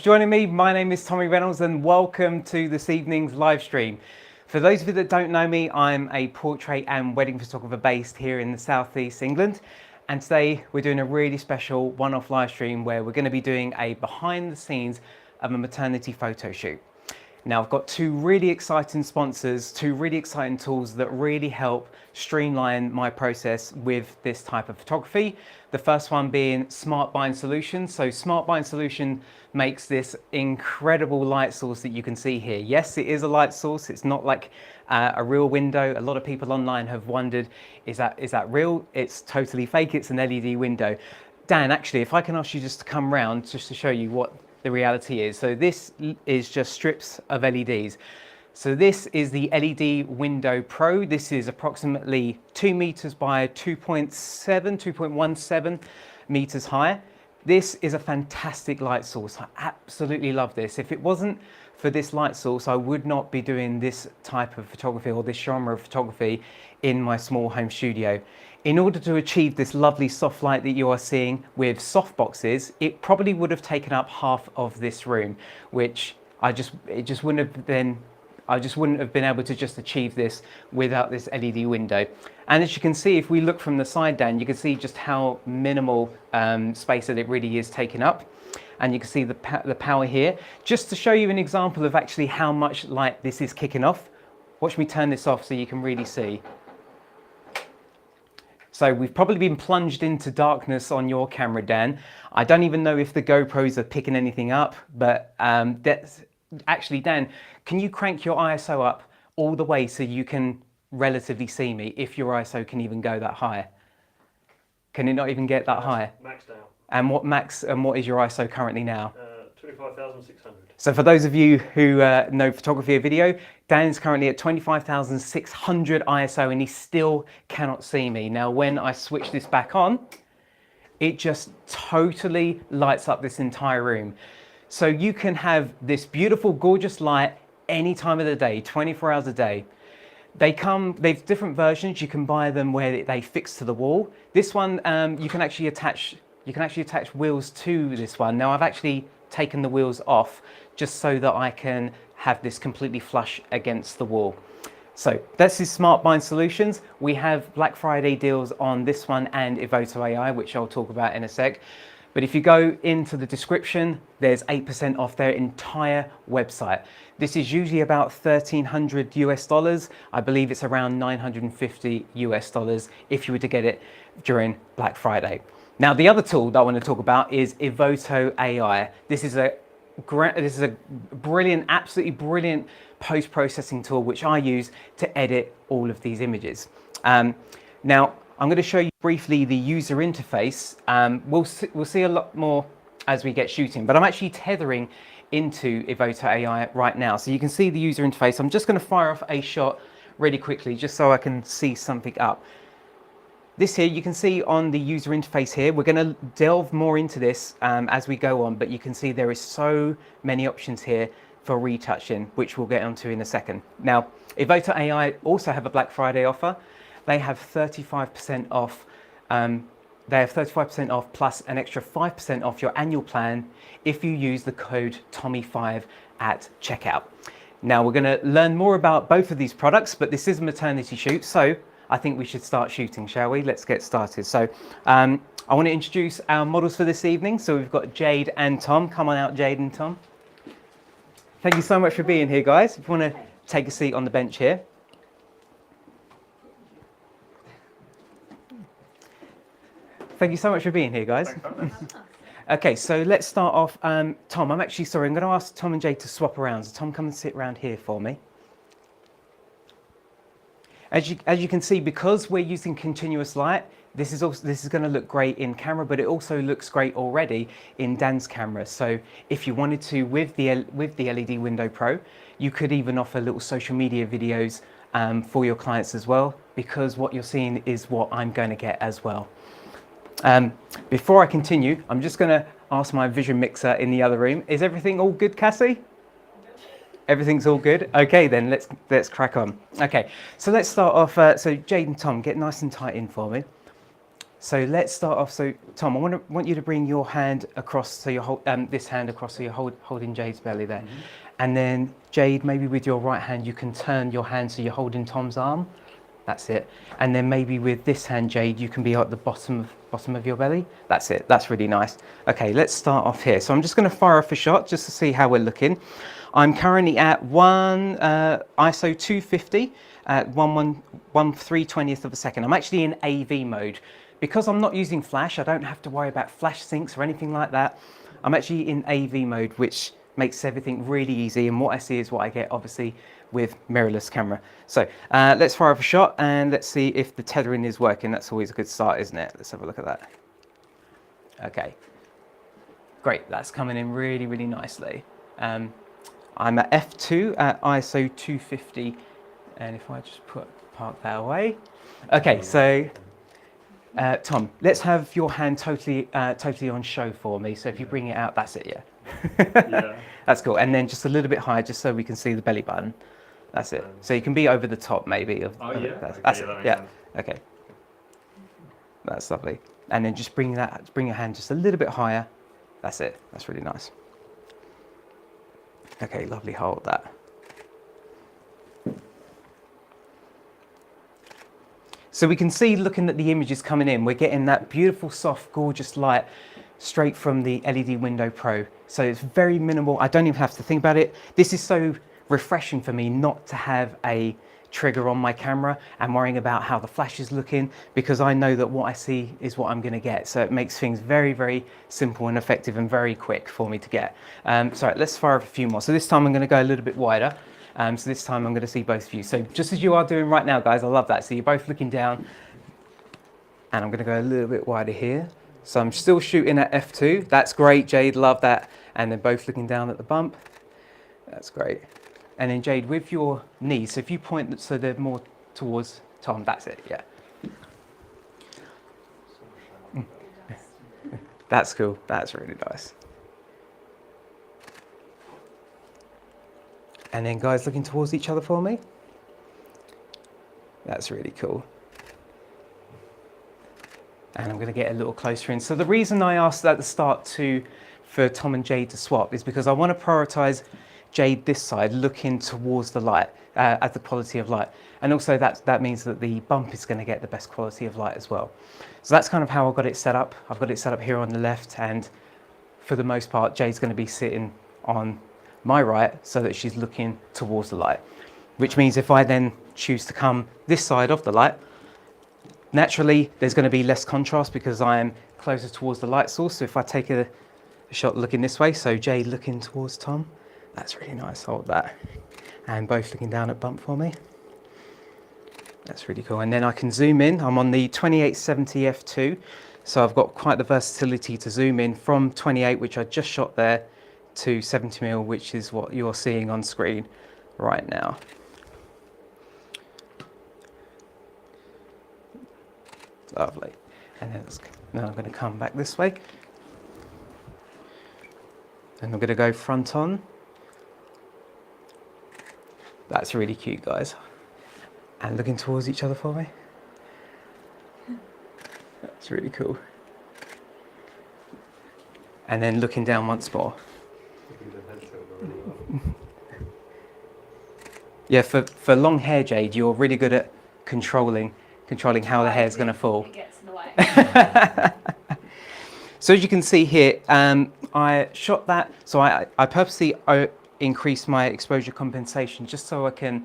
Joining me, my name is Tommy Reynolds and welcome to this evening's live stream. For those of you that don't know me, I'm a portrait and wedding photographer based here in the southeast England, and today we're doing a really special one-off live stream where we're going to be doing a behind the scenes of a maternity photo shoot. Now I've got two really exciting sponsors, two really exciting tools that really help streamline my process with this type of photography. The first one being Smart Bind Solutions. So Smart Bind Solution makes this incredible light source that you can see here. Yes, it is a light source. It's not like a real window. A lot of people online have wondered, is that real? It's totally fake. It's an LED window. Dan, actually, if I can ask you just to come round just to show you what the reality is. So this is just strips of LEDs. So this is the LED Window Pro. This is approximately 2 meters by 2.17 meters high. This is a fantastic light source. I absolutely love this. If it wasn't for this light source, I would not be doing this type of photography or this genre of photography in my small home studio. In order to achieve this lovely soft light that you are seeing with soft boxes, it probably would have taken up half of this room, which I just wouldn't have been able to just achieve this without this LED window. And as you can see, if we look from the side down, you can see just how minimal space that it really is taking up. And you can see the power here. Just to show you an example of actually how much light this is kicking off, watch me turn this off so you can really see. So we've probably been plunged into darkness on your camera, Dan. I don't even know if the GoPros are picking anything up, but that's actually, Dan, can you crank your ISO up all the way so you can relatively see me, if your ISO can even go that high? Can it not even get that high? Max now. And what is your ISO currently now? 25,600. So for those of you who know photography or video, Dan's currently at 25,600 ISO and he still cannot see me. Now when I switch this back on, it just totally lights up this entire room. So you can have this beautiful, gorgeous light any time of the day, 24 hours a day. They've different versions. You can buy them where they fix to the wall. This one, you can actually attach wheels to this one. Now I've actually taken the wheels off just so that I can have this completely flush against the wall. So this is Smart Bind Solutions. We have Black Friday deals on this one and Evoto AI, which I'll talk about in a sec. But if you go into the description, there's 8% off their entire website. This is usually about $1,300 US. I believe it's around $950 US if you were to get it during Black Friday. Now, the other tool that I want to talk about is Evoto AI. This is a brilliant, absolutely brilliant post-processing tool which I use to edit all of these images. Now, I'm going to show you briefly the user interface. We'll see a lot more as we get shooting, but I'm actually tethering into Evoto AI right now. So you can see the user interface. I'm just going to fire off a shot really quickly just so I can see something up. This here, you can see on the user interface here, we're going to delve more into this as we go on, but you can see there is so many options here for retouching, which we'll get onto in a second. Now, Evoto AI also have a Black Friday offer. They have 35% off. They have 35% off plus an extra 5% off your annual plan if you use the code Tommy5 at checkout. Now, we're going to learn more about both of these products, but this is a maternity shoot, so I think we should start shooting, shall we? Let's get started. So I want to introduce our models for this evening. So we've got Jade and Tom. Come on out, Jade and Tom. Thank you so much for being here, guys. If you want to take a seat on the bench here. Thank you so much for being here, guys. Okay, so let's start off. Tom, I'm actually sorry. I'm going to ask Tom and Jade to swap around. So Tom, come and sit around here for me. As you can see, because we're using continuous light, this is going to look great in camera, but it also looks great already in Dan's camera. So if you wanted to, with the LED Window Pro, you could even offer little social media videos for your clients as well, because what you're seeing is what I'm going to get as well. Before I continue, I'm just going to ask my vision mixer in the other room. Is everything all good, Cassie? Everything's all good? Okay, then let's crack on. Okay, so let's start off. So Jade and Tom, get nice and tight in for me. So let's start off. So Tom, I want you to bring your hand across, so you hold this hand across, so you're holding Jade's belly there, and then Jade, maybe with your right hand, you can turn your hand so you're holding Tom's arm. That's it. And then maybe with this hand, Jade, you can be at the bottom of your belly. That's it. That's really nice. Okay, let's start off here. So I'm just going to fire off a shot just to see how we're looking. I'm currently at ISO 250 at 1/320th of a second. I'm actually in AV mode. Because I'm not using flash, I don't have to worry about flash syncs or anything like that. I'm actually in AV mode, which makes everything really easy. And what I see is what I get, obviously, with mirrorless camera. So let's fire off a shot and let's see if the tethering is working. That's always a good start, isn't it? Let's have a look at that. Okay, great. That's coming in really, really nicely. I'm at f2 at ISO 250. And if I just park that away. Okay, so Tom, let's have your hand totally on show for me. So if you bring it out, that's it, yeah. Yeah. That's cool. And then just a little bit higher, just so we can see the belly button. That's it. So you can be over the top, maybe. Oh, yeah? That's Okay, it. that makes Yeah. sense. Okay. That's lovely. And then just bring your hand just a little bit higher. That's it. That's really nice. Okay, lovely. Hold that. So we can see, looking at the images coming in, we're getting that beautiful, soft, gorgeous light straight from the LED Window Pro. So it's very minimal. I don't even have to think about it. This is so refreshing for me not to have a trigger on my camera and worrying about how the flash is looking, because I know that what I see is what I'm going to get. So it makes things very, very simple and effective and very quick for me to get. So let's fire up a few more. So this time I'm going to go a little bit wider. So this time I'm going to see both of you. So just as you are doing right now, guys, I love that. So you're both looking down, and I'm going to go a little bit wider here. So I'm still shooting at f2. That's great, Jade, love that. And then both looking down at the bump. That's great. And then Jade, with your knees, so if you point so they're more towards Tom, that's it, yeah. That's cool, that's really nice. And then guys looking towards each other for me. That's really cool. And I'm going to get a little closer in. So the reason I asked at the start for Tom and Jade to swap is because I want to prioritize Jade this side, looking towards the light, at the quality of light. And also that means that the bump is going to get the best quality of light as well. So that's kind of how I got it set up. I've got it set up here on the left, and for the most part, Jade's going to be sitting on my right so that she's looking towards the light, which means if I then choose to come this side of the light, naturally there's going to be less contrast because I am closer towards the light source. So if I take a shot looking this way, so Jade looking towards Tom, that's really nice. Hold that. And both looking down at bump for me. That's really cool. And then I can zoom in. I'm on the 2870 f2, so I've got quite the versatility to zoom in from 28, which I just shot there, to 70mm, which is what you're seeing on screen right now. Lovely. And then now I'm going to come back this way. And I'm going to go front on. That's really cute, guys. And looking towards each other for me. That's really cool. And then looking down once more. Yeah, for long hair, Jade, you're really good at controlling how the hair is going to fall. It gets in the way. So as you can see here, I shot that. So I purposely increased my exposure compensation just so I can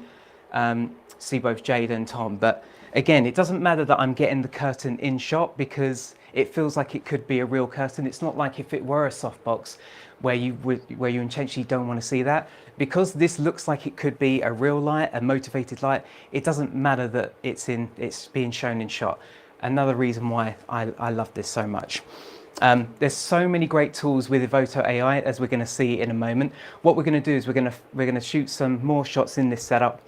see both Jade and Tom. But again, it doesn't matter that I'm getting the curtain in shot because it feels like it could be a real curtain. It's not like if it were a softbox where you intentionally don't want to see that. Because this looks like it could be a real light, a motivated light, it doesn't matter that it's being shown in shot. Another reason why I love this so much. There's so many great tools with Evoto AI, as we're going to see in a moment. What we're going to do is we're going to shoot some more shots in this setup,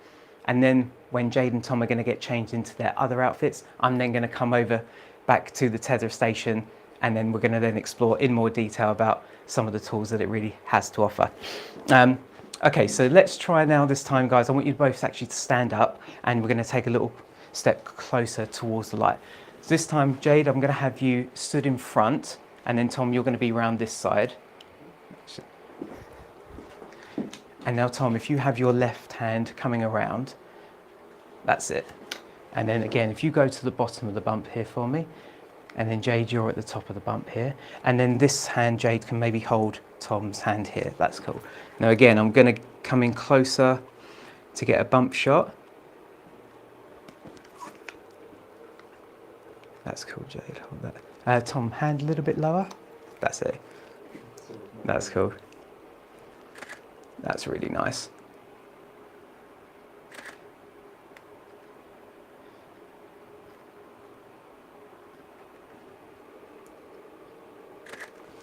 and then when Jade and Tom are going to get changed into their other outfits, I'm then going to come over back to the tether station, and then we're going to then explore in more detail about some of the tools that it really has to offer. Okay, so let's try now this time, guys. I want you both actually to stand up, and we're going to take a little step closer towards the light. So this time, Jade, I'm going to have you stood in front, and then Tom, you're going to be round this side. And now, Tom, if you have your left hand coming around, that's it. And then again, if you go to the bottom of the bump here for me, and then Jade, you're at the top of the bump here. And then this hand, Jade, can maybe hold Tom's hand here. That's cool. Now again, I'm going to come in closer to get a bump shot. That's cool, Jade. Hold that. Tom, hand a little bit lower. That's it. That's cool. That's really nice.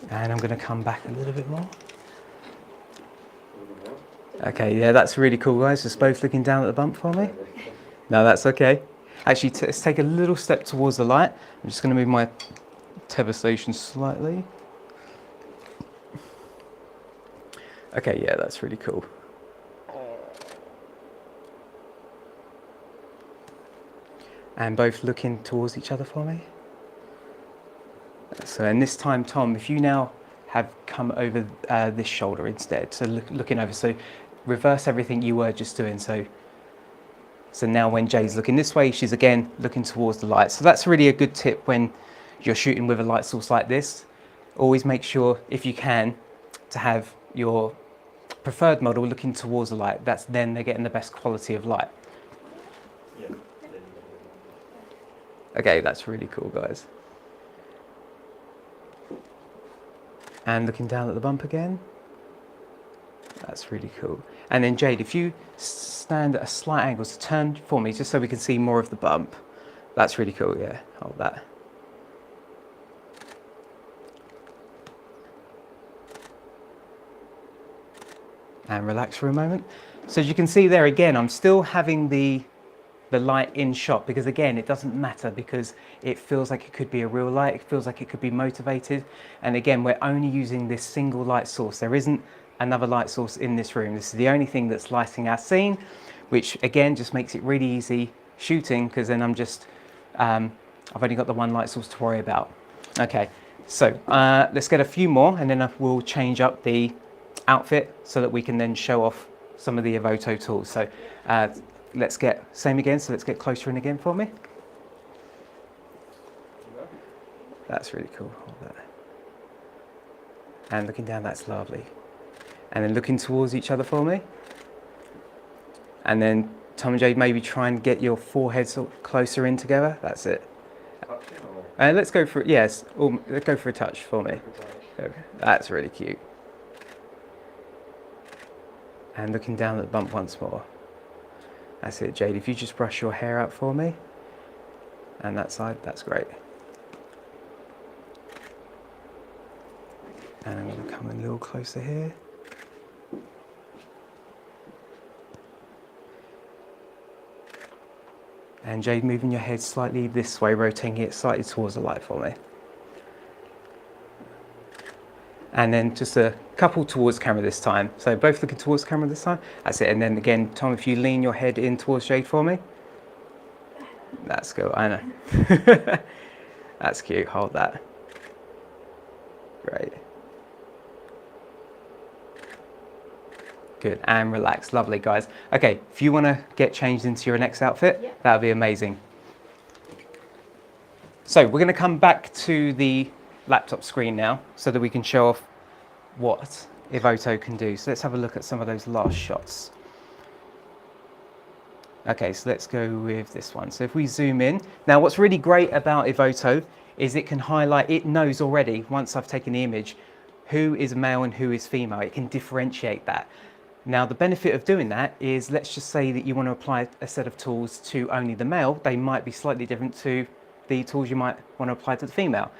And I'm going to come back a little bit more. Okay, yeah, that's really cool, guys. Just both looking down at the bump for me. No, that's okay. Actually, let's take a little step towards the light. I'm just going to move my tether station slightly. Okay, yeah, that's really cool. And both looking towards each other for me. So, and this time, Tom, if you now have come over this shoulder instead, so looking over, so reverse everything you were just doing. So now when Jade's looking this way, she's again looking towards the light. So that's really a good tip when you're shooting with a light source like this. Always make sure, if you can, to have your preferred model looking towards the light. That's then they're getting the best quality of light. Yeah. Okay, that's really cool, guys. And looking down at the bump again. That's really cool. And then Jade, if you stand at a slight angle, so turn for me just so we can see more of the bump. That's really cool, yeah. Hold that. And relax for a moment. So as you can see there again, I'm still having the light in shot, because again, it doesn't matter, because it feels like it could be a real light, it feels like it could be motivated. And again, we're only using this single light source. There isn't another light source in this room. This is the only thing that's lighting our scene, which again just makes it really easy shooting, because then I'm just I've only got the one light source to worry about. Okay, so let's get a few more, and then we'll change up the outfit so that we can then show off some of the Evoto tools. So let's get same again, so let's get closer in again for me. That's really cool. Hold that. And looking down, that's lovely. And then looking towards each other for me. And then Tom and Jade, maybe try and get your foreheads closer in together. That's it. Let's go for it. Yes, let's go for a touch for me. Okay. That's really cute. And looking down at the bump once more. That's it, Jade. If you just brush your hair out for me. And that side, that's great. And I'm going to come a little closer here. And Jade, moving your head slightly this way, rotating it slightly towards the light for me. And then just a couple towards camera this time. So both looking towards camera this time. That's it. And then again, Tom, if you lean your head in towards Jade for me. That's good, I know. That's cute, hold that. Great. Good, and relax, lovely guys. Okay, if you wanna get changed into your next outfit, that would be amazing. So we're gonna come back to the laptop screen now so that we can show off what Evoto can do. So let's have a look at some of those last shots. Okay, so let's go with this one. So if we zoom in, now what's really great about Evoto is it can highlight, it knows already, once I've taken the image, who is male and who is female. It can differentiate that. Now the benefit of doing that is, let's just say that you want to apply a set of tools to only the male, they might be slightly different to the tools you might want to apply to the female.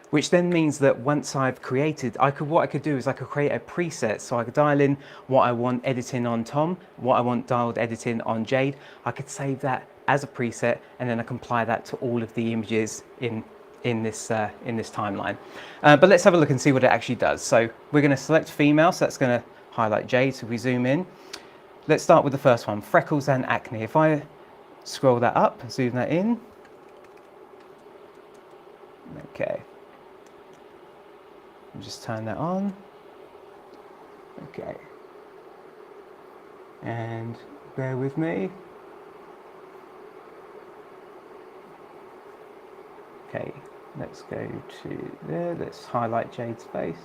Which then means that once I've created, what I could do is I could create a preset. So I could dial in what I want editing on Tom, what I want dialed editing on Jade. I could save that as a preset, and then I can apply that to all of the images in this timeline. But let's have a look and see what it actually does. So we're going to select female, so that's going to highlight Jade. So if we zoom in, let's start with the first one, freckles and acne. If I scroll that up, zoom that in, Okay. Just turn that on. Okay. And bear with me. Okay, let's go to there. Let's highlight Jade's face.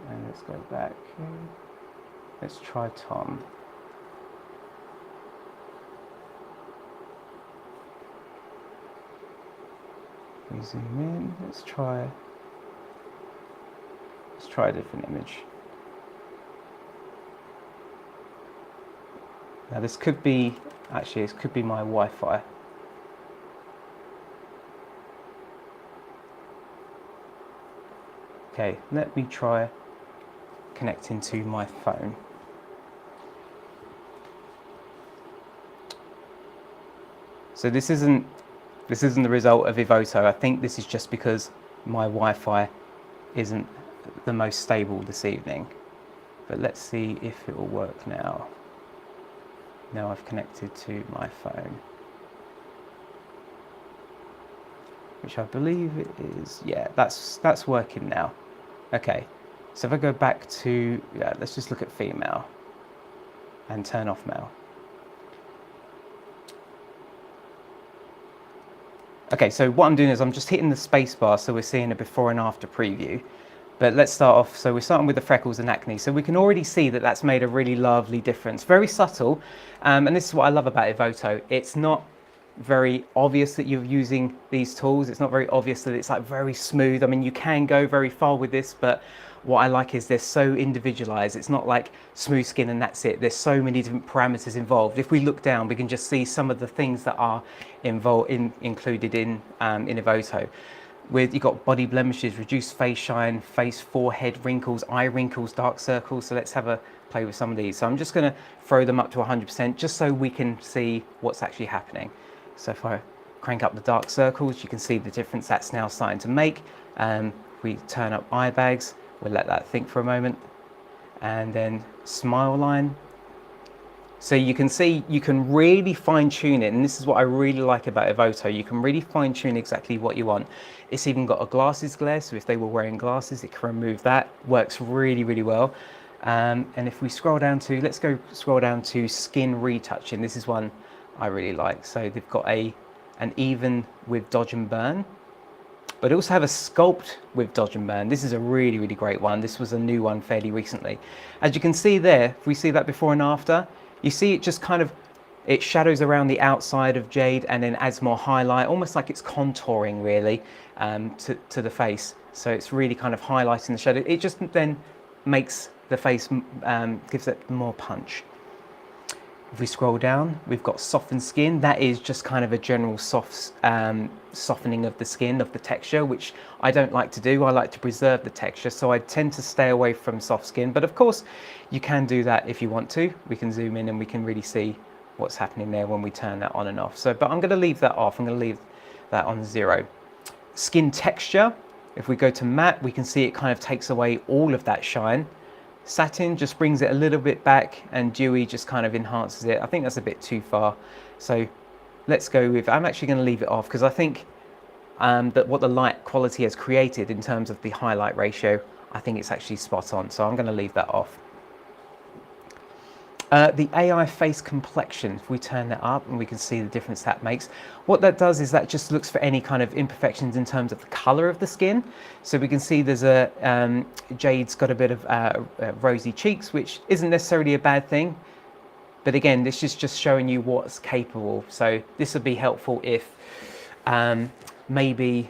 And let's go back. Let's try Tom. We zoom in. Let's try a different image. Now this could be, actually this could be my Wi-Fi. Okay, let me try connecting to my phone. So this isn't the result of Evoto. I think this is just because my Wi-Fi isn't the most stable this evening. But let's see if it will work now. Now I've connected to my phone, which I believe it is. Yeah, that's working now. Okay, so if I go back to, let's just look at female and turn off male. Okay, so what I'm doing is I'm just hitting the space bar, so we're seeing a before and after preview. But let's start off, so we're starting with the freckles and acne. So we can already see that that's made a really lovely difference. Very subtle, and this is what I love about Evoto. It's not very obvious that you're using these tools. It's not very obvious that it's like very smooth. I mean, you can go very far with this, but what I like is they're so individualized. It's not like smooth skin and that's it. There's so many different parameters involved. If we look down, we can just see some of the things that are included in Evoto. You've got body blemishes, reduced face shine, face, forehead wrinkles, eye wrinkles, dark circles. So let's have a play with some of these. So I'm just going to throw them up to 100% just so we can see what's actually happening. So if I crank up the dark circles, you can see the difference that's now starting to make. We turn up eye bags, we'll let that think for a moment. And then smile line. So you can see, you can really fine tune it, and this is what I really like about Evoto. You can really fine tune exactly what you want. It's even got a glasses glare, so if they were wearing glasses, it can remove that. Works really, really well. And if we scroll down to, let's go scroll down to skin retouching. This is one I really like. So they've got an even with dodge and burn, but they also have a sculpt with dodge and burn. This is a really, really great one. This was a new one fairly recently. As you can see there, if we see that before and after, you see it just kind of, it shadows around the outside of Jade and then adds more highlight, almost like it's contouring really to the face. So it's really kind of highlighting the shadow. It just then makes the face, gives it more punch. If we scroll down, we've got softened skin. That is just kind of a general soft softening of the skin, of the texture, which I don't like to do. I like to preserve the texture, so I tend to stay away from soft skin. But of course, you can do that if you want to. We can zoom in and we can really see what's happening there when we turn that on and off. So, but I'm going to leave that off. I'm going to leave that on 0. Skin texture. If we go to matte, we can see it kind of takes away all of that shine. Satin just brings it a little bit back, and dewy just kind of enhances it. I think that's a bit too far. So let's go with, I'm actually going to leave it off because I think that what the light quality has created in terms of the highlight ratio, I think it's actually spot on. So I'm going to leave that off. The AI face complexion, if we turn that up and we can see the difference that makes. What that does is that just looks for any kind of imperfections in terms of the color of the skin. So we can see there's a, Jade's got a bit of rosy cheeks, which isn't necessarily a bad thing. But again, this is just showing you what's capable. So this would be helpful if maybe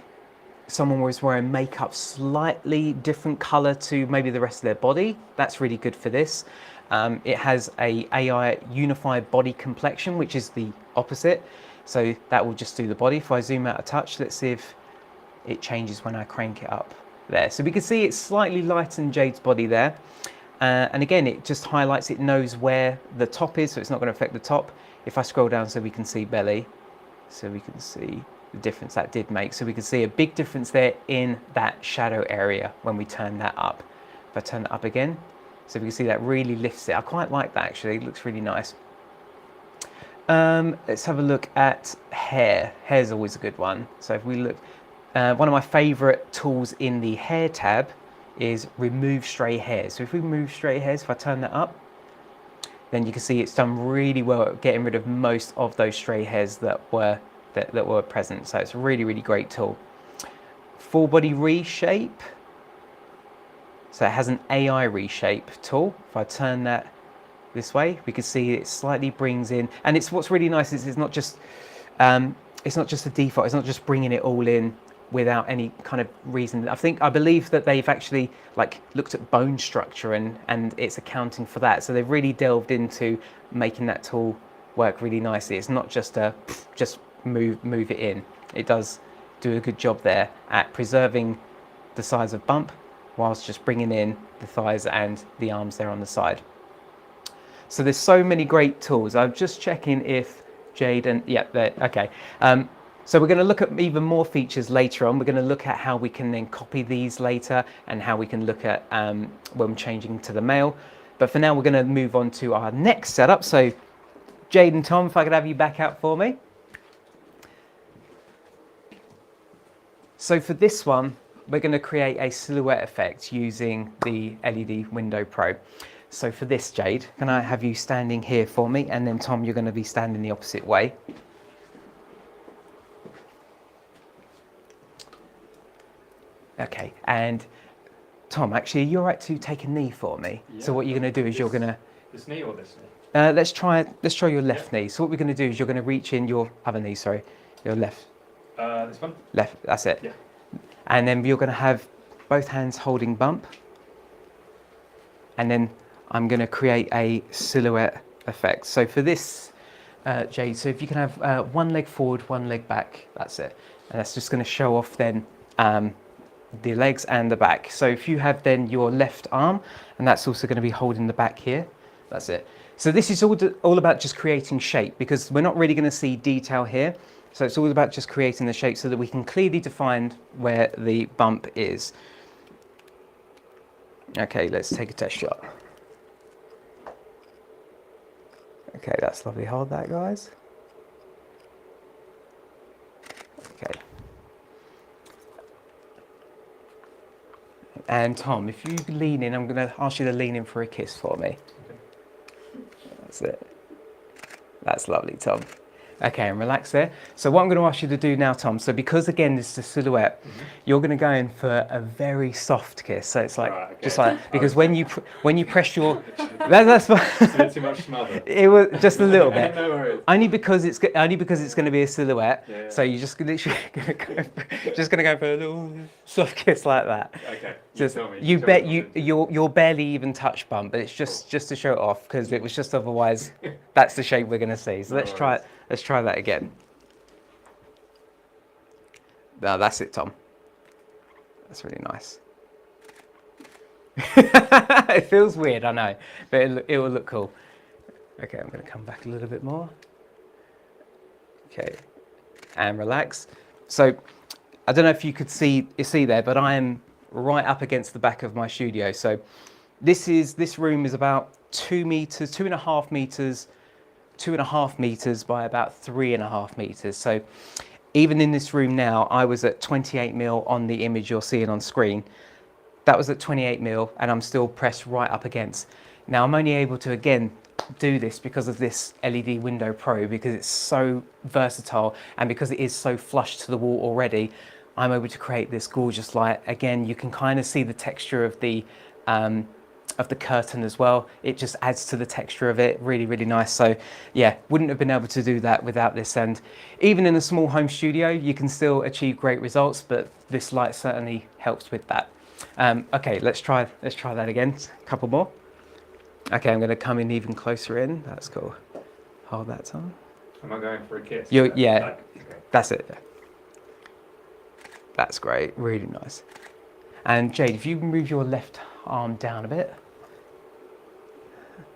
someone was wearing makeup slightly different color to maybe the rest of their body. That's really good for this. It has a AI unified body complexion, which is the opposite. So that will just do the body. If I zoom out a touch, let's see if it changes when I crank it up there. So we can see it's slightly lighter than Jade's body there. And again, it just highlights, it knows where the top is, so it's not going to affect the top. If I scroll down so we can see belly, so we can see the difference that did make. So we can see a big difference there in that shadow area when we turn that up. If I turn it up again, So if you can see, that really lifts it. I quite like that actually, it looks really nice. Let's have a look at hair. Hair's always a good one. So if we look, one of my favorite tools in the hair tab is remove stray hairs. So if we remove stray hairs, if I turn that up, then you can see it's done really well at getting rid of most of those stray hairs that were present. So it's a really, really great tool. Full body reshape. So it has an AI reshape tool. If I turn that this way, we can see it slightly brings in, and it's what's really nice is it's not just a default. It's not just bringing it all in without any kind of reason. I believe that they've actually like looked at bone structure and it's accounting for that. So they've really delved into making that tool work really nicely. It's not just just move it in. It does do a good job there at preserving the size of bump whilst just bringing in the thighs and the arms there on the side. So there's so many great tools. I'm just checking if Jade and okay. So we're going to look at even more features later on. We're going to look at how we can then copy these later and how we can look at when changing to the male. But for now, we're going to move on to our next setup. So Jade and Tom, if I could have you back out for me. So for this one, we're going to create a silhouette effect using the LED Window Pro. So for this, Jade, can I have you standing here for me? And then Tom, you're going to be standing the opposite way. Okay, and Tom, actually, you're right to take a knee for me. Yeah. So what you're going to do is you're going to... This knee or this knee? Let's try your left knee. So what we're going to do is you're going to reach in your other knee, sorry, your left. This one? Left, that's it. Yeah. And then you're going to have both hands holding bump. And then I'm going to create a silhouette effect. So for this, Jade, so if you can have one leg forward, one leg back, that's it. And that's just going to show off then the legs and the back. So if you have then your left arm, and that's also going to be holding the back here, that's it. So this is all about just creating shape, because we're not really going to see detail here. So it's all about just creating the shape so that we can clearly define where the bump is. Okay, let's take a test shot. Okay, that's lovely. Hold that, guys. Okay. And Tom, if you lean in, I'm going to ask you to lean in for a kiss for me. Okay. That's it. That's lovely, Tom. Okay, and relax there. So what I'm going to ask you to do now, Tom, so because again this is a silhouette, you're going to go in for a very soft kiss. So it's like, okay. Just like, because when you press your, that's fine. Too much smother. It was just a little bit. No worries. Only because it's going to be a silhouette. Yeah. So you're just literally just going to go for a little soft kiss like that. Okay. Just tell me. you'll barely even touch bump, but it's just to show it off, because it was just otherwise that's the shape we're going to see. So let's try it. Let's try that again. No, that's it, Tom. That's really nice. It feels weird, I know, but it will look cool. Okay, I'm going to come back a little bit more. Okay, and relax. So, I don't know if you could see there, but I am right up against the back of my studio. So, this room is about 2 meters, 2.5 meters. 2.5 meters by about 3.5 meters. So even in this room now, I was at 28 mil on the image you're seeing on screen. That was at 28 mil, and I'm still pressed right up against. Now I'm only able to again do this because of this LED Window Pro, because it's so versatile and because it is so flush to the wall already. I'm able to create this gorgeous light. Again, you can kind of see the texture of the curtain as well. It just adds to the texture of it. Really, really nice. So yeah, wouldn't have been able to do that without this. And even in a small home studio, you can still achieve great results, but this light certainly helps with that. Okay, let's try that again. A couple more. Okay, I'm going to come in even closer in. That's cool. Hold that time. Am I going for a kiss? Yeah, okay. That's it. That's great. Really nice. And Jade, if you move your left arm down a bit.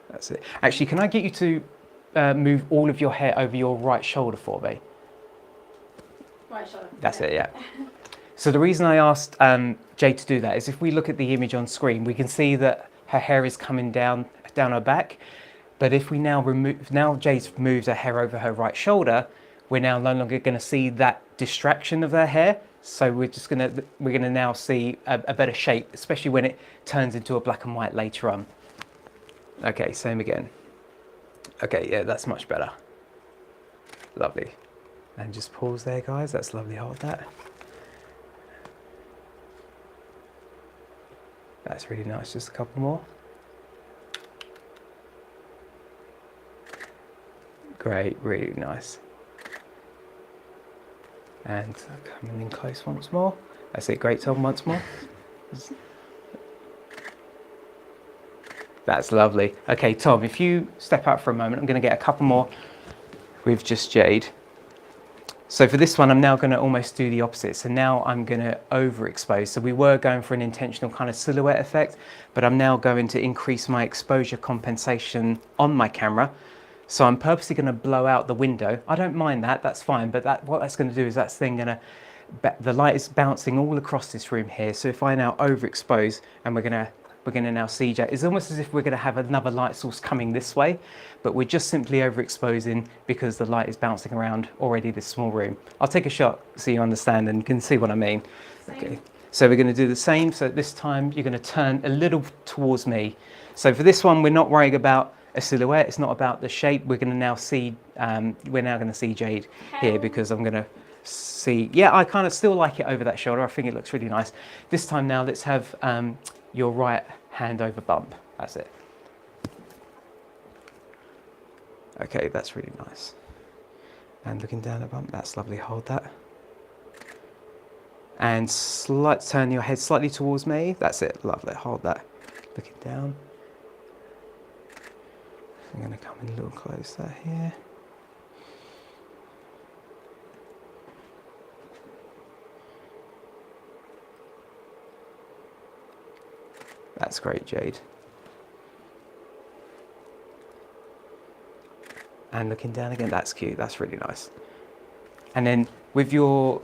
That's it. Actually, can I get you to move all of your hair over your right shoulder for me? Right shoulder. That's it, yeah. So the reason I asked Jade to do that is if we look at the image on screen, we can see that her hair is coming down her back. But if we now Jade's moved her hair over her right shoulder, we're now no longer going to see that distraction of her hair. So we're gonna now see a better shape, especially when it turns into a black and white later on. Okay, same again. Okay, yeah, that's much better. Lovely. And just pause there, guys. That's lovely. Hold that. That's really nice. Just a couple more. Great, really nice. And coming in close once more. That's it, great, Tom, once more. That's lovely. Okay, Tom, if you step out for a moment, I'm going to get a couple more with just Jade. So for this one, I'm now going to almost do the opposite. So now I'm going to overexpose. So we were going for an intentional kind of silhouette effect, but I'm now going to increase my exposure compensation on my camera. So I'm purposely going to blow out the window. I don't mind that, that's fine. But what that's going to do is that's then going to, the light is bouncing all across this room here. So if I now overexpose and we're going to now see Jade, it's almost as if we're going to have another light source coming this way, but we're just simply overexposing because the light is bouncing around already this small room. I'll take a shot so you understand and can see what I mean. Same. Okay. So we're going to do the same. So this time you're going to turn a little towards me. So for this one, we're not worrying about a silhouette. It's not about the shape. We're going to now see, Jade here because I'm going to see, yeah, I kind of still like it over that shoulder. I think it looks really nice. This time now, let's have your right hand over bump. That's it. Okay, that's really nice. And looking down at bump, that's lovely. Hold that. And turn your head slightly towards me. That's it, lovely. Hold that. Looking down. I'm going to come in a little closer here. That's great, Jade. And looking down again, that's cute, that's really nice. And then with your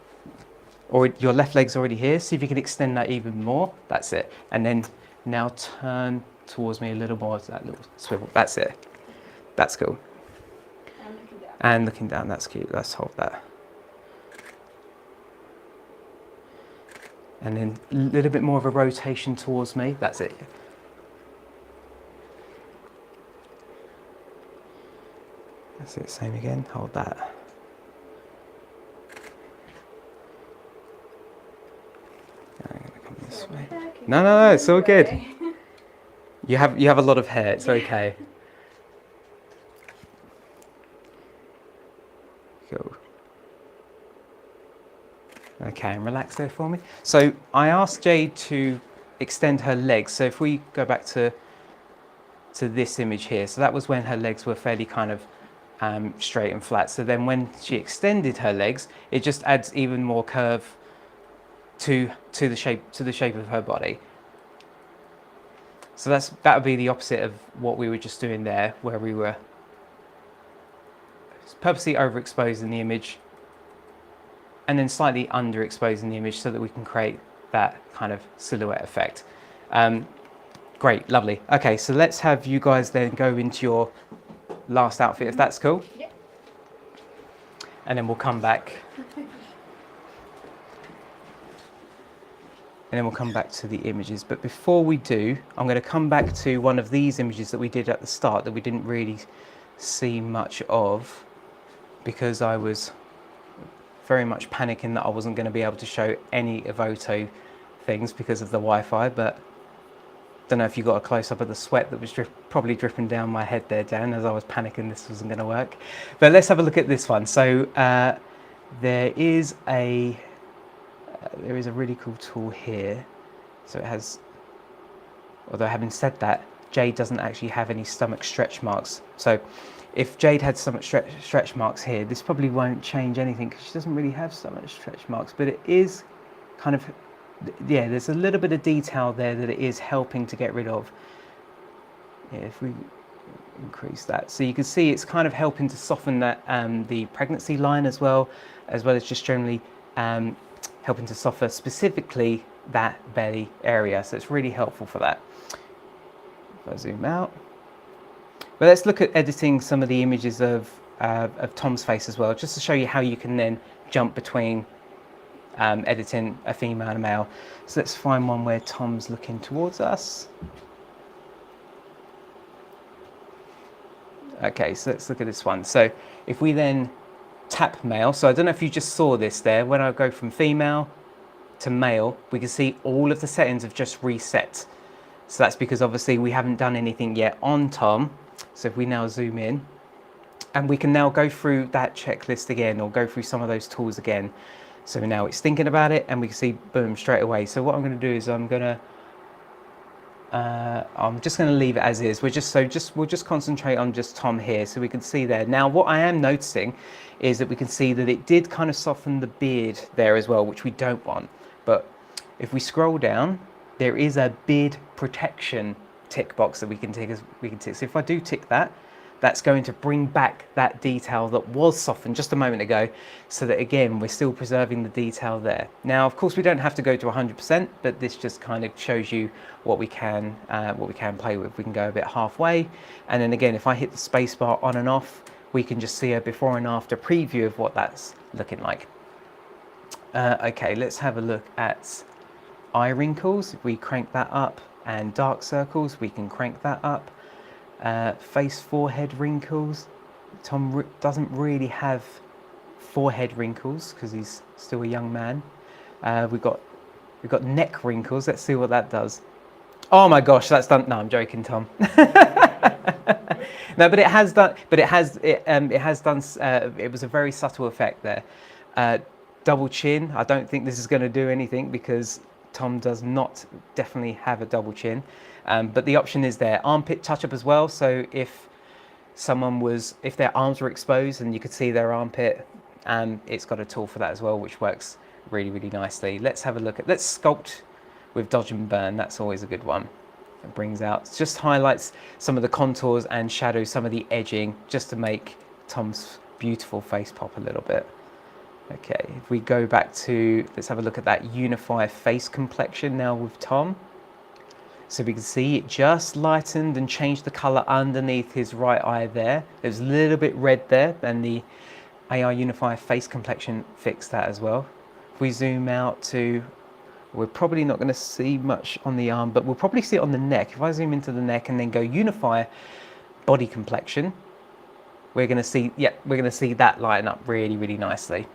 left leg's already here, see if you can extend that even more. That's it. And then now turn towards me a little more, that little swivel. That's it. That's cool. And looking down. And looking down, that's cute. Let's hold that. And then a little bit more of a rotation towards me. That's it. That's it, same again. Hold that. I'm going to come this way. No, it's all good. You have a lot of hair, it's okay. Cool. Okay, and relax there for me. So I asked Jade to extend her legs. So if we go back to this image here, so that was when her legs were fairly kind of straight and flat. So then when she extended her legs, it just adds even more curve to the shape of her body. So that would be the opposite of what we were just doing there, where we were purposely overexposing the image and then slightly underexposing the image so that we can create that kind of silhouette effect. Great, lovely. Okay, so let's have you guys then go into your last outfit, if that's cool. Yeah. And then we'll come back. And then we'll come back to the images. But before we do, I'm going to come back to one of these images that we did at the start that we didn't really see much of because I was very much panicking that I wasn't going to be able to show any Evoto things because of the Wi-Fi, but don't know if you got a close-up of the sweat that was probably dripping down my head there, Dan, as I was panicking this wasn't going to work. But let's have a look at this one. So there is a really cool tool here. So it has, although having said that, Jade doesn't actually have any stomach stretch marks. So if Jade had stomach stretch marks here, this probably won't change anything because she doesn't really have stomach stretch marks, but it is kind of, yeah, there's a little bit of detail there that it is helping to get rid of. Yeah, if we increase that. So you can see it's kind of helping to soften that the pregnancy line as well as just generally helping to soften specifically that belly area. So it's really helpful for that. If I zoom out. But let's look at editing some of the images of Tom's face as well, just to show you how you can then jump between editing a female and a male. So let's find one where Tom's looking towards us. Okay, so let's look at this one. So if we then tap male, so I don't know if you just saw this there, when I go from female to male, we can see all of the settings have just reset. So that's because obviously we haven't done anything yet on Tom. So if we now zoom in, and we can now go through that checklist again, or go through some of those tools again. So now it's thinking about it, and we can see, boom, straight away. So what I'm going to do is I'm just going to leave it as is. We'll just concentrate on just Tom here, so we can see there. Now, what I am noticing is that we can see that it did kind of soften the beard there as well, which we don't want. But if we scroll down, there is a beard protection tick box that we can tick. So if I do tick that, that's going to bring back that detail that was softened just a moment ago, so that again we're still preserving the detail there. Now, of course, we don't have to go to 100%, but this just kind of shows you what we can play with. We can go a bit halfway, and then again, if I hit the space bar on and off, we can just see a before and after preview of what that's looking like. Okay, let's have a look at eye wrinkles. If we crank that up, and dark circles, we can crank that up. Face forehead wrinkles. Tom doesn't really have forehead wrinkles because he's still a young man. We've got neck wrinkles. Let's see what that does. Oh my gosh, that's done. No, I'm joking, Tom. No, but it has done. But it has done. It was a very subtle effect there. Double chin. I don't think this is going to do anything because Tom does not definitely have a double chin. But the option is there. Armpit touch up as well. So if their arms were exposed and you could see their armpit, it's got a tool for that as well, which works really, really nicely. Let's have a look at, let's sculpt with dodge and burn. That's always a good one. It brings out, just highlights some of the contours and shadows some of the edging, just to make Tom's beautiful face pop a little bit. Okay, if we go back to, let's have a look at that unify face complexion now with Tom. So we can see it just lightened and changed the color underneath his right eye there. There's a little bit red there, and the AI Unify face complexion fixed that as well. If we zoom out to, we're probably not going to see much on the arm, but we'll probably see it on the neck. If I zoom into the neck and then go Unify body complexion, we're going to see, we're going to see that lighten up really, really nicely.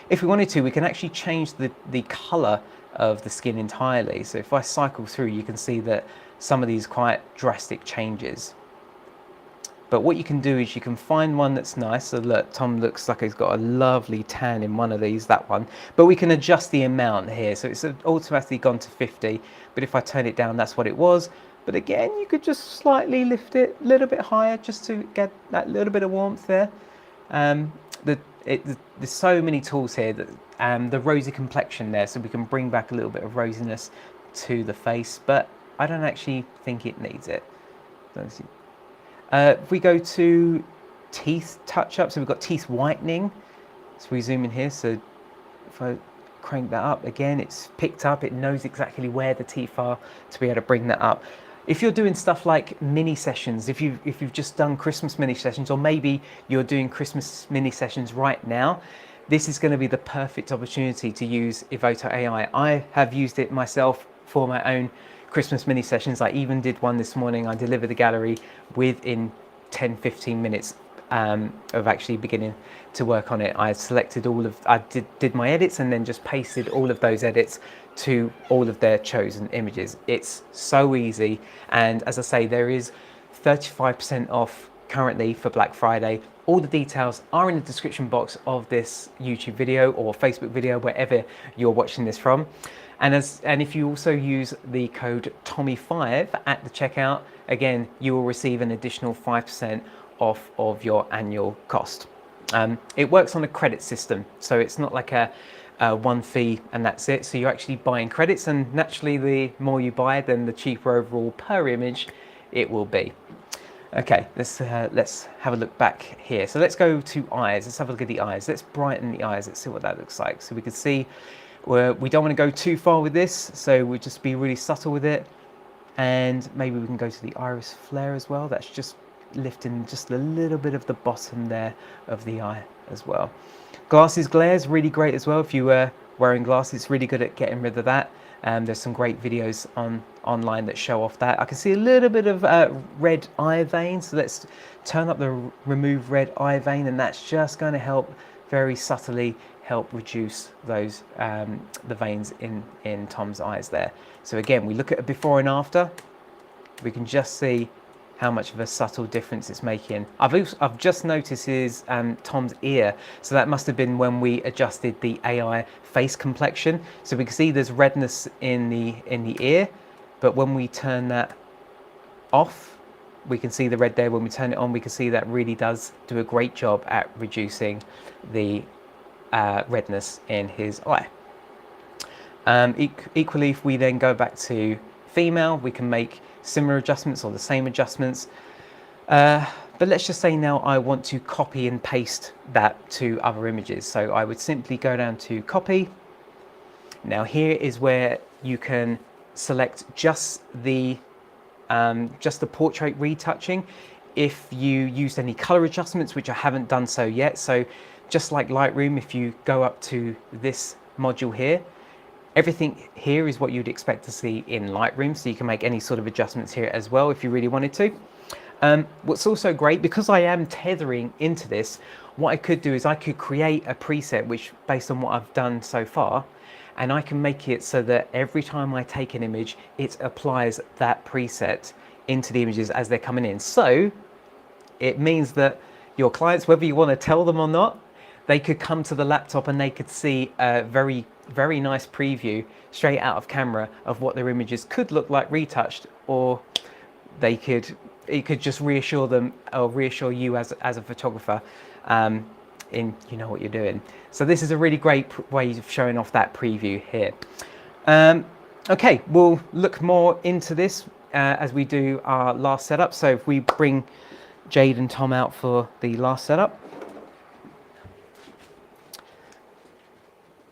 If we wanted to, we can actually change the color of the skin entirely. So if I cycle through, you can see that some of these quite drastic changes. But what you can do is you can find one that's nice. So look, Tom looks like he's got a lovely tan in one of these, that one. But we can adjust the amount here. So it's automatically gone to 50. But if I turn it down, that's what it was. But again, you could just slightly lift it a little bit higher just to get that little bit of warmth there. There's so many tools here, that the rosy complexion there, so we can bring back a little bit of rosiness to the face, but I don't actually think it needs it. If we go to teeth touch up, so we've got teeth whitening. So we zoom in here, so if I crank that up again, it's picked up, it knows exactly where the teeth are to be able to bring that up. If you're doing stuff like mini sessions, if you've just done Christmas mini sessions, or maybe you're doing Christmas mini sessions right now, this is going to be the perfect opportunity to use Evoto AI. I have used it myself for my own Christmas mini sessions. I even did one this morning. I delivered the gallery within 10-15 minutes of actually beginning to work on it. I selected I did my edits and then just pasted all of those edits to all of their chosen images. It's so easy, and as I say, there is 35% off currently for Black Friday. All the details are in the description box of this YouTube video or Facebook video, wherever you're watching this from. And if you also use the code Tommy5 at the checkout, again, you will receive an additional 5% off of your annual cost. It works on a credit system, so it's not like a one fee and that's it. So you're actually buying credits, and naturally the more you buy, then the cheaper overall per image it will be. Okay, let's have a look back here. So let's go to eyes. Let's have a look at the eyes. Let's brighten the eyes. Let's see what that looks like. So we can see we don't want to go too far with this, so we'll just be really subtle with it. And maybe we can go to the iris flare as well. That's just lifting just a little bit of the bottom there of the eye as well. Glasses glare is really great as well. If you were wearing glasses, it's really good at getting rid of that. There's some great videos online that show off that. I can see a little bit of red eye vein, so let's turn up the remove red eye vein, and that's just going to help very subtly help reduce those the veins in Tom's eyes there. So again, we look at a before and after, we can just see how much of a subtle difference it's making. I've just noticed is Tom's ear, so that must have been when we adjusted the AI face complexion. So we can see there's redness in the ear, but when we turn that off, we can see the red there. When we turn it on, we can see that really does do a great job at reducing the redness in his eye. Equally, if we then go back to female, we can make similar adjustments or the same adjustments. But let's just say now I want to copy and paste that to other images. So I would simply go down to copy. Now here is where you can select just the portrait retouching. If you used any color adjustments, which I haven't done so yet. So just like Lightroom, if you go up to this module here, everything here is what you'd expect to see in Lightroom, so you can make any sort of adjustments here as well if you really wanted to. What's also great, because I am tethering into this, what I could do is I could create a preset which, based on what I've done so far, and I can make it so that every time I take an image, it applies that preset into the images as they're coming in. So it means that your clients, whether you want to tell them or not, they could come to the laptop and they could see a very, very nice preview straight out of camera of what their images could look like retouched, or it could just reassure them or reassure you as a photographer in you know what you're doing. So this is a really great way of showing off that preview here. Okay, we'll look more into this as we do our last setup. So if we bring Jade and Tom out for the last setup.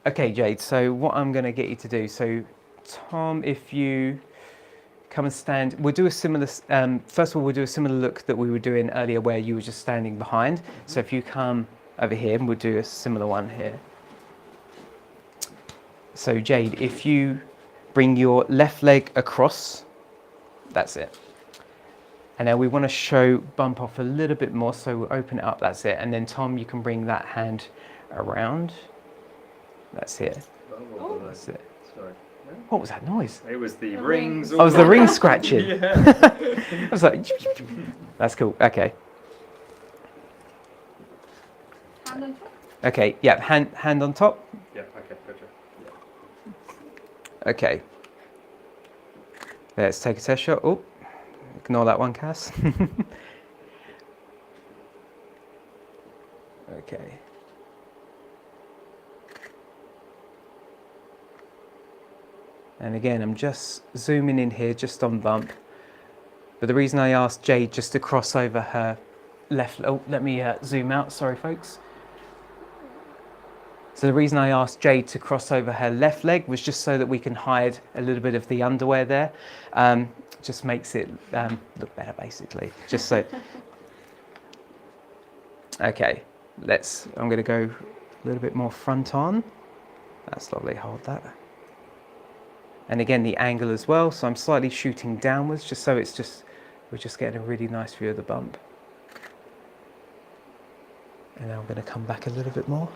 Okay, Jade, so what I'm going to get you to do, so Tom, if you come and stand, we'll do a similar, first of all, we'll do a similar look that we were doing earlier where you were just standing behind. So if you come over here, and we'll do a similar one here. So Jade, if you bring your left leg across, that's it. And now we want to bump off a little bit more, so we'll open it up, that's it. And then Tom, you can bring that hand around. That's it. Oh, that's it. Sorry. What was that noise? It was the rings. Oh, it was the ring scratching. Yeah. I was like, that's cool. Okay. Hand on top. Okay. Yeah. Hand on top. Yeah. Okay. Gotcha. Yeah. Okay. Let's take a test shot. Oh, ignore that one, Cass. Okay. And again, I'm just zooming in here, just on bump. But the reason I asked Jade just to cross over her left, oh, let me zoom out, sorry folks. So the reason I asked Jade to cross over her left leg was just so that we can hide a little bit of the underwear there. Just makes it look better, basically. Just so. Okay, I'm gonna go a little bit more front on. That's lovely, hold that. And again, the angle as well, so I'm slightly shooting downwards, just so we're just getting a really nice view of the bump. And now I'm going to come back a little bit more.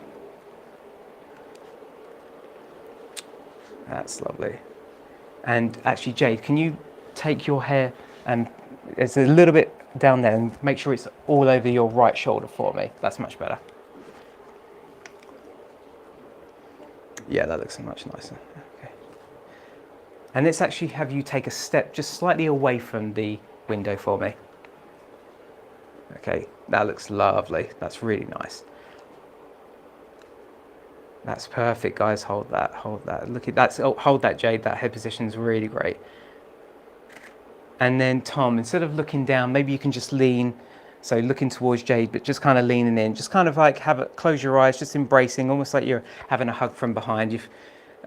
That's lovely. And actually, Jade, can you take your hair and it's a little bit down there and make sure it's all over your right shoulder for me? That's much better. Yeah, that looks much nicer. Okay. And let's actually have you take a step just slightly away from the window for me. Okay, that looks lovely. That's really nice. That's perfect, guys. Hold that, hold that. Look at that. Oh, hold that, Jade. That head position is really great. And then Tom, instead of looking down, maybe you can just lean. So looking towards Jade, but just kind of leaning in, just kind of like close your eyes, just embracing, almost like you're having a hug from behind.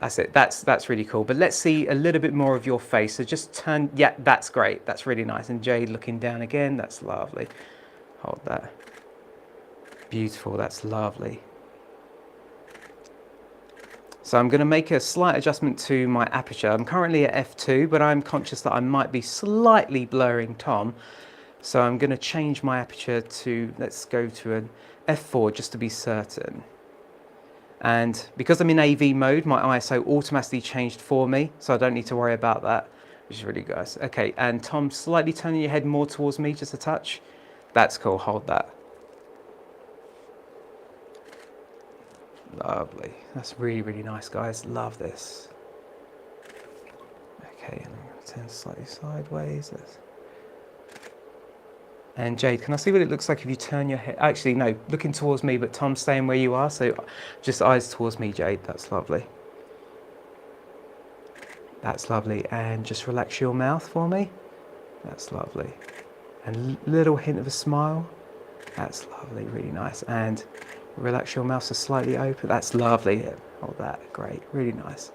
That's it. That's really cool. But let's see a little bit more of your face. So just turn. Yeah, that's great. That's really nice. And Jade looking down again. That's lovely. Hold that. Beautiful. That's lovely. So I'm going to make a slight adjustment to my aperture. I'm currently at f2, but I'm conscious that I might be slightly blurring Tom. So I'm going to change my aperture to, let's go to an f4 just to be certain. And because I'm in AV mode, my ISO automatically changed for me, so I don't need to worry about that, which is really good. Okay, and Tom, slightly turning your head more towards me, just a touch. That's cool, hold that. Lovely. That's really, really nice, guys. Love this. Okay, and I'm going to turn slightly sideways. And Jade, can I see what it looks like if you turn your head? Actually, no, looking towards me, but Tom staying where you are. So just eyes towards me, Jade. That's lovely. That's lovely. And just relax your mouth for me. That's lovely. And little hint of a smile. That's lovely, really nice. And relax your mouth so slightly open. That's lovely. Hold that. Great. Really nice.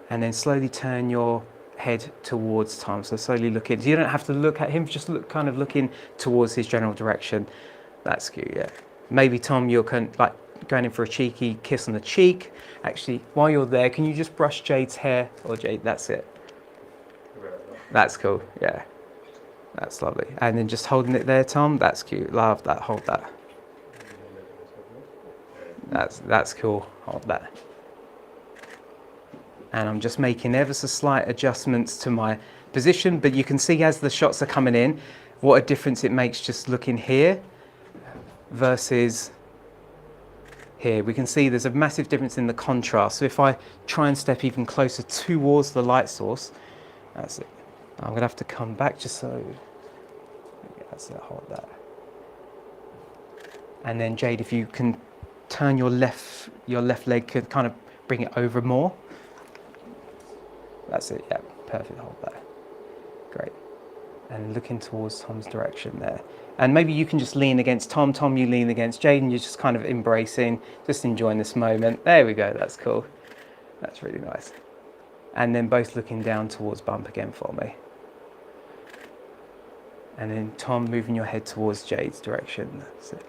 And then slowly turn your head towards Tom. So slowly look in. You don't have to look at him. Just look, kind of looking towards his general direction. That's cute. Yeah. Maybe Tom, you're like going in for a cheeky kiss on the cheek. Actually, while you're there, can you just brush Jade's hair? Or Jade. That's it. That's cool. Yeah. That's lovely. And then just holding it there, Tom. That's cute. Love that. Hold that. That's cool. Hold that. And I'm just making ever so slight adjustments to my position, but you can see as the shots are coming in, what a difference it makes just looking here versus here. We can see there's a massive difference in the contrast. So if I try and step even closer towards the light source, that's it. I'm gonna have to come back just so, that's it, hold that. And then Jade, if you can turn your left leg, could kind of bring it over more. That's it, yeah, perfect, hold that. Great. And looking towards Tom's direction there. And maybe you can just lean against Tom, Tom, you lean against Jade, and you're just kind of embracing, just enjoying this moment. There we go, that's cool. That's really nice. And then both looking down towards Bump again for me. And then Tom, moving your head towards Jade's direction, that's it.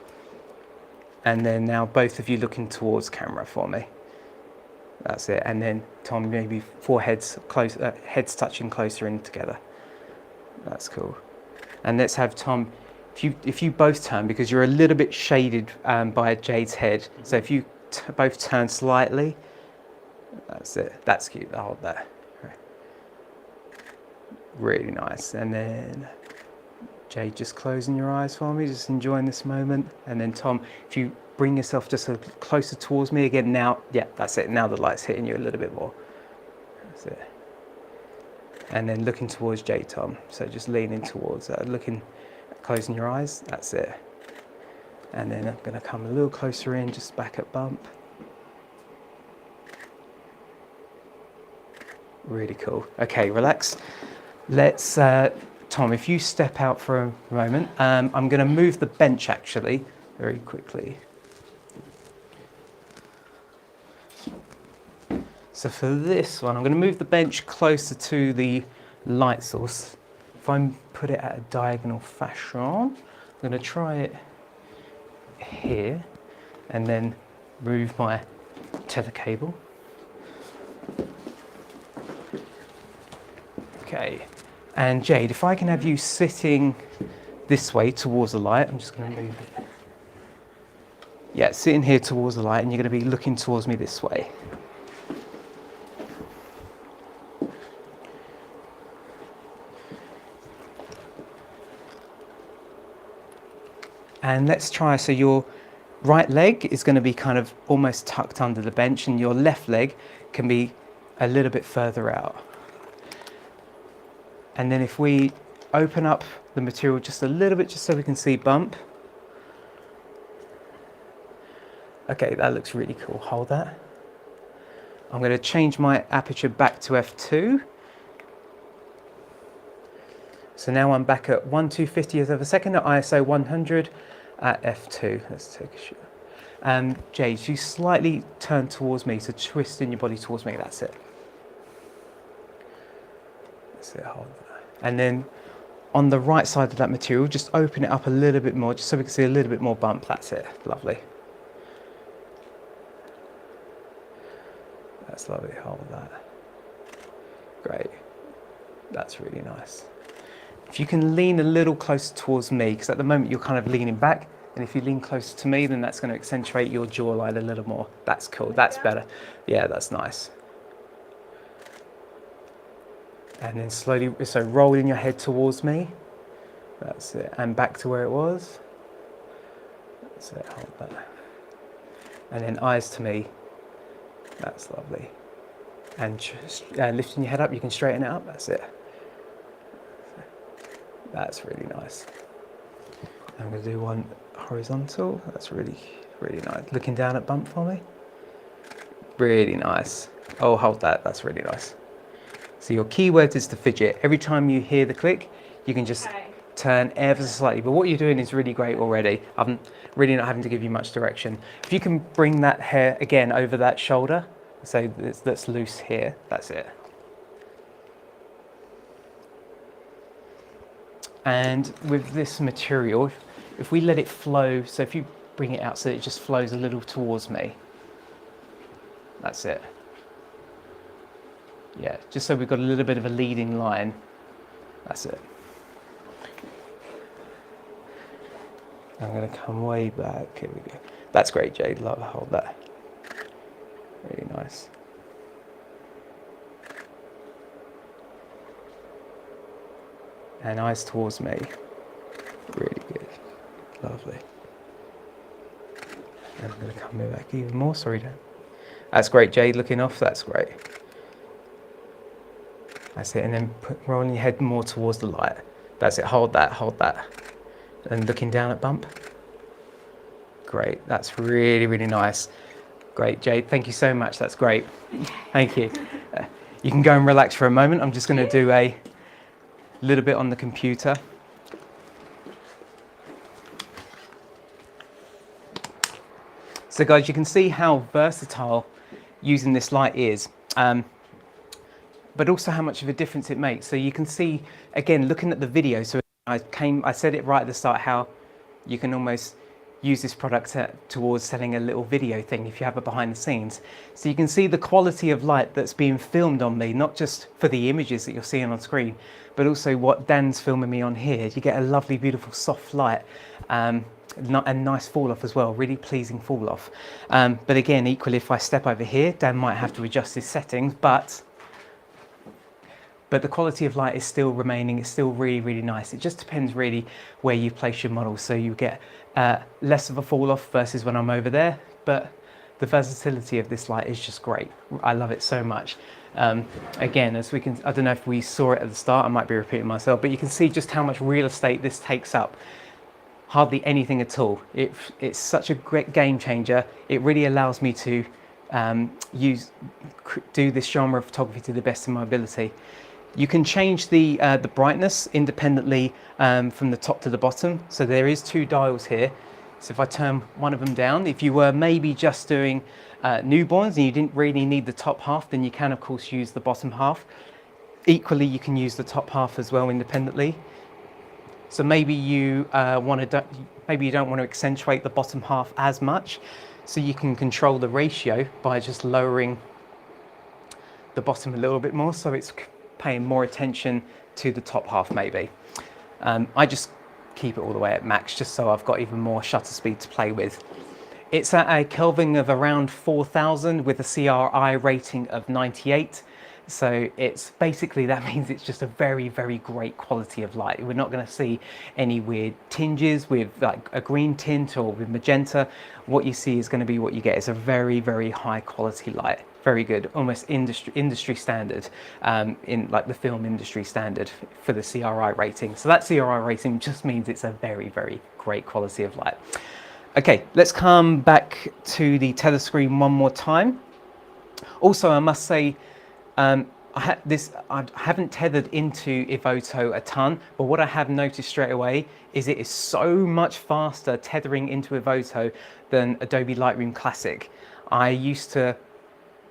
And then now both of you looking towards camera for me. That's it. And then Tom, maybe foreheads close, heads touching closer in together. That's cool. And let's have Tom, if you both turn, because you're a little bit shaded by Jade's head. So if you both turn slightly, that's it. That's cute. I'll hold that. Really nice. And then Jade, just closing your eyes for me, just enjoying this moment. And then Tom, if you bring yourself just a little closer towards me again now, yeah, that's it. Now the light's hitting you a little bit more. That's it. And then looking towards Jade, Tom. So just leaning towards that, looking, closing your eyes, that's it. And then I'm gonna come a little closer in, just back at Bump. Really cool. Okay, relax. Let's, Tom, if you step out for a moment, I'm going to move the bench actually very quickly. So for this one, I'm going to move the bench closer to the light source. If I put it at a diagonal fashion, I'm going to try it here and then move my tether cable. Okay. And Jade, if I can have you sitting this way towards the light, I'm just going to move it. Yeah, sitting here towards the light, and you're going to be looking towards me this way. And let's try, so your right leg is going to be kind of almost tucked under the bench, and your left leg can be a little bit further out. And then if we open up the material just a little bit, just so we can see Bump. Okay, that looks really cool. Hold that. I'm going to change my aperture back to f2. So now I'm back at 1/250th of a second at ISO 100 at f2. Let's take a shot. Jade, you slightly turn towards me, so twist in your body towards me, that's it. That's it, hold that. And then on the right side of that material, just open it up a little bit more, just so we can see a little bit more bump, that's it, lovely. That's lovely, hold that. Great, that's really nice. If you can lean a little closer towards me, because at the moment you're kind of leaning back, and if you lean closer to me, then that's going to accentuate your jawline a little more. That's cool, that's better. Yeah, that's nice. And then slowly, so rolling your head towards me. That's it, and back to where it was. That's it, hold that. And then eyes to me. That's lovely. And just lifting your head up, you can straighten it up, that's it. That's really nice. I'm going to do one horizontal. That's really, really nice. Looking down at bump for me. Really nice. Oh, hold that. That's really nice. So your keyword is to fidget. Every time you hear the click, you can just turn ever so slightly. But what you're doing is really great already. I'm really not having to give you much direction. If you can bring that hair again over that shoulder, so that's loose here. That's it. And with this material, if we let it flow, so if you bring it out so it just flows a little towards me, that's it. Yeah, just so we've got a little bit of a leading line, that's it. I'm going to come way back, here we go. That's great, Jade, love, hold that. Really nice. And eyes towards me. Really good. Lovely. And I'm going to come back even more. Sorry, Dan. That's great, Jade. Looking off. That's great. That's it. And then rolling your head more towards the light. That's it. Hold that. Hold that. And looking down at bump. Great. That's really, really nice. Great, Jade. Thank you so much. That's great. Thank you. You can go and relax for a moment. I'm just going to do a little bit on the computer. So guys, you can see how versatile using this light is, but also how much of a difference it makes. So you can see, again, looking at the video, so I said it right at the start, how you can almost use this product towards selling a little video thing if you have it behind the scenes. So you can see the quality of light that's being filmed on me, not just for the images that you're seeing on screen, but also what Dan's filming me on here. You get a lovely, beautiful, soft light, and nice fall off as well, really pleasing fall off. But again, equally, if I step over here, Dan might have to adjust his settings, but the quality of light is still remaining, it's still really, really nice. It just depends really where you place your model. So you get less of a fall off versus when I'm over there, but the versatility of this light is just great. I love it so much. Again, as we can, I don't know if we saw it at the start, I might be repeating myself, but you can see just how much real estate this takes up. Hardly anything at all. It's such a great game changer. It really allows me to do this genre of photography to the best of my ability. You can change the brightness independently from the top to the bottom. So there is two dials here. So if I turn one of them down, if you were maybe just doing newborns and you didn't really need the top half, then you can of course use the bottom half. Equally, you can use the top half as well independently. So maybe you maybe you don't want to accentuate the bottom half as much. So you can control the ratio by just lowering the bottom a little bit more, so it's paying more attention to the top half maybe. I just keep it all the way at max, just so I've got even more shutter speed to play with. It's at a Kelvin of around 4000 with a CRI rating of 98. So it's basically, that means it's just a very, very great quality of light. We're not going to see any weird tinges with like a green tint or with magenta. What you see is going to be what you get. It's a very, very high quality light. Very good, almost industry standard, in like the film industry standard for the CRI rating. So that CRI rating just means it's a very, very great quality of light. Okay, let's come back to the telescreen one more time. Also, I must say, I haven't tethered into Evoto a ton, but what I have noticed straight away is it is so much faster tethering into Evoto than Adobe Lightroom Classic. I used to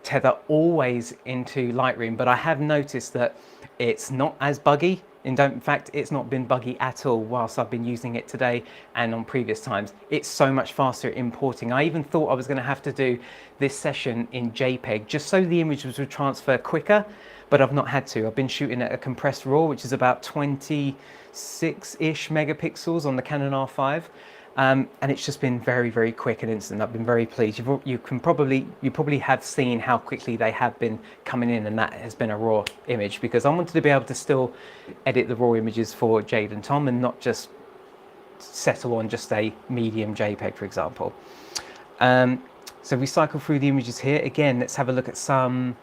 tether always into Lightroom, but I have noticed that it's not as buggy. In fact, it's not been buggy at all whilst I've been using it today and on previous times. It's so much faster at importing. I even thought I was going to have to do this session in JPEG just so the images would transfer quicker, but I've not had to. I've been shooting at a compressed RAW, which is about 26-ish megapixels on the Canon R5. And it's just been very, very quick and instant. I've been very pleased. You probably have seen how quickly they have been coming in, and that has been a raw image, because I wanted to be able to still edit the raw images for Jade and Tom and not just settle on just a medium JPEG, for example. So we cycle through the images here. Again, let's have a look at some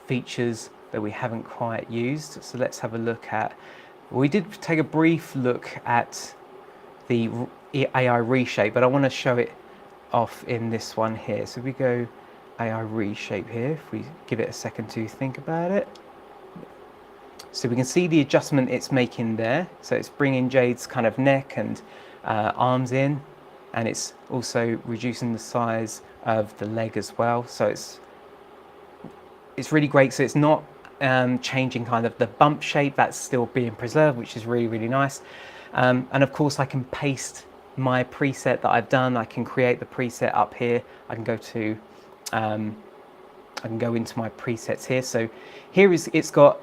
features that we haven't quite used. So let's have a look at, we did take a brief look at the AI reshape, but I want to show it off in this one here. So we go AI reshape here, if we give it a second to think about it. So we can see the adjustment it's making there. So it's bringing Jade's kind of neck and arms in, and it's also reducing the size of the leg as well. So it's really great. So it's not changing kind of the bump shape, that's still being preserved, which is really, really nice. And of course I can paste my preset that I've done. I can create the preset up here. I can go to I can go into my presets here. So here it's got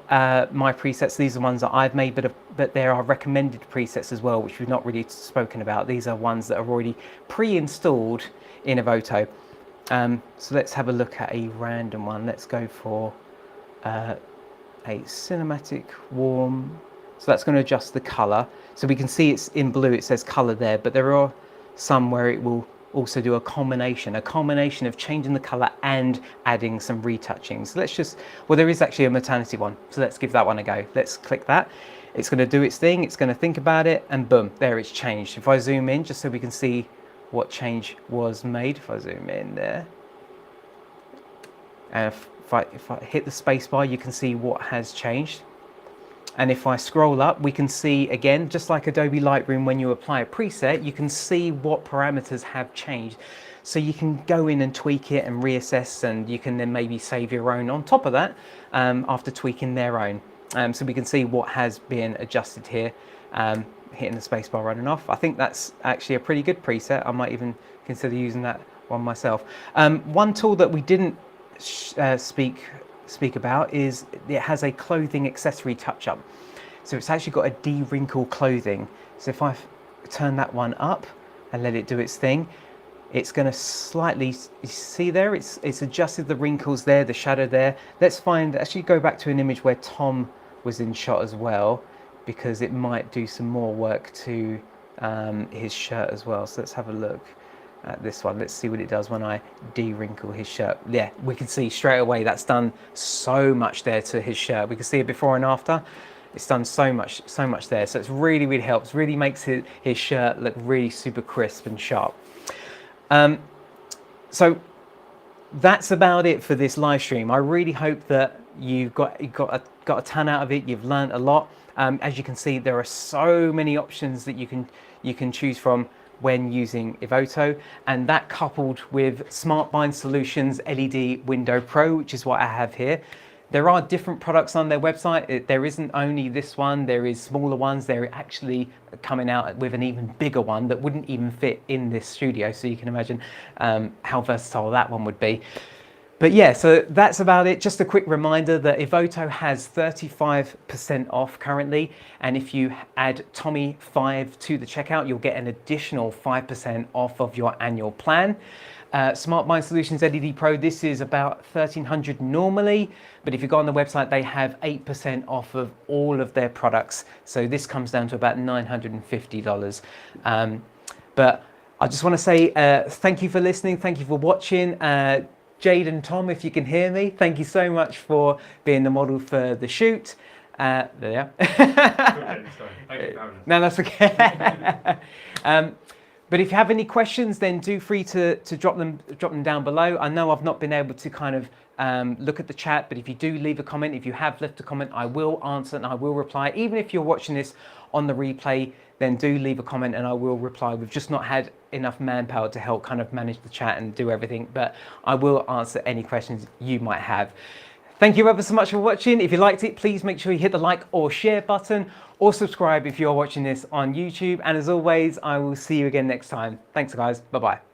my presets. These are ones that I've made, but there are recommended presets as well, which we've not really spoken about. These are ones that are already pre-installed in Evoto. So let's have a look at a random one. Let's go for a cinematic warm. So that's going to adjust the color. So we can see it's in blue, it says color there, but there are some where it will also do a combination of changing the color and adding some retouching. So let's just, well, there is actually a maternity one. So let's give that one a go. Let's click that. It's going to do its thing. It's going to think about it, and boom, there it's changed. If I zoom in, just so we can see what change was made, if I zoom in there, and if I hit the space bar, you can see what has changed. And if I scroll up, we can see, again, just like Adobe Lightroom, when you apply a preset, you can see what parameters have changed. So you can go in and tweak it and reassess, and you can then maybe save your own on top of that after tweaking their own. So we can see what has been adjusted here, hitting the spacebar running off. I think that's actually a pretty good preset. I might even consider using that one myself. One tool that we didn't speak about is it has a clothing accessory touch-up. So it's actually got a de-wrinkle clothing. So if I turn that one up and let it do its thing, it's going to slightly, you see there, it's adjusted the wrinkles there, the shadow there. Let's actually go back to an image where Tom was in shot as well, because it might do some more work to his shirt as well. So let's have a look at this one. Let's see what it does when I de-wrinkle his shirt. Yeah, we can see straight away that's done so much there to his shirt. We can see it before and after. It's done so much there. So it's really, really helps, really makes his shirt look really super crisp and sharp. So that's about it for this live stream. I really hope that you got a ton out of it. You've learned a lot. As you can see, there are so many options that you can choose from when using Evoto, and that coupled with Smart Bind Solutions LED Window Pro, which is what I have here. There are different products on their website. There isn't only this one, there is smaller ones. They're actually coming out with an even bigger one that wouldn't even fit in this studio, so you can imagine how versatile that one would be. But yeah, so that's about it. Just a quick reminder that Evoto has 35% off currently. And if you add Tommy5 to the checkout, you'll get an additional 5% off of your annual plan. Smart Bind Solutions LED Pro, this is about $1,300 normally. But if you go on the website, they have 8% off of all of their products. So this comes down to about $950. But I just want to say thank you for listening. Thank you for watching. Jade and Tom, if you can hear me, thank you so much for being the model for the shoot. There you are. Okay, sorry. Thank you for having us. No, that's okay. But if you have any questions, then do free to drop them down below. I know I've not been able to kind of look at the chat, but if you do leave a comment, if you have left a comment, I will answer and I will reply. Even if you're watching this on the replay, then do leave a comment and I will reply. We've just not had enough manpower to help kind of manage the chat and do everything, but I will answer any questions you might have. Thank you ever so much for watching. If you liked it, please make sure you hit the like or share button or subscribe if you're watching this on YouTube. And as always, I will see you again next time. Thanks guys, bye-bye.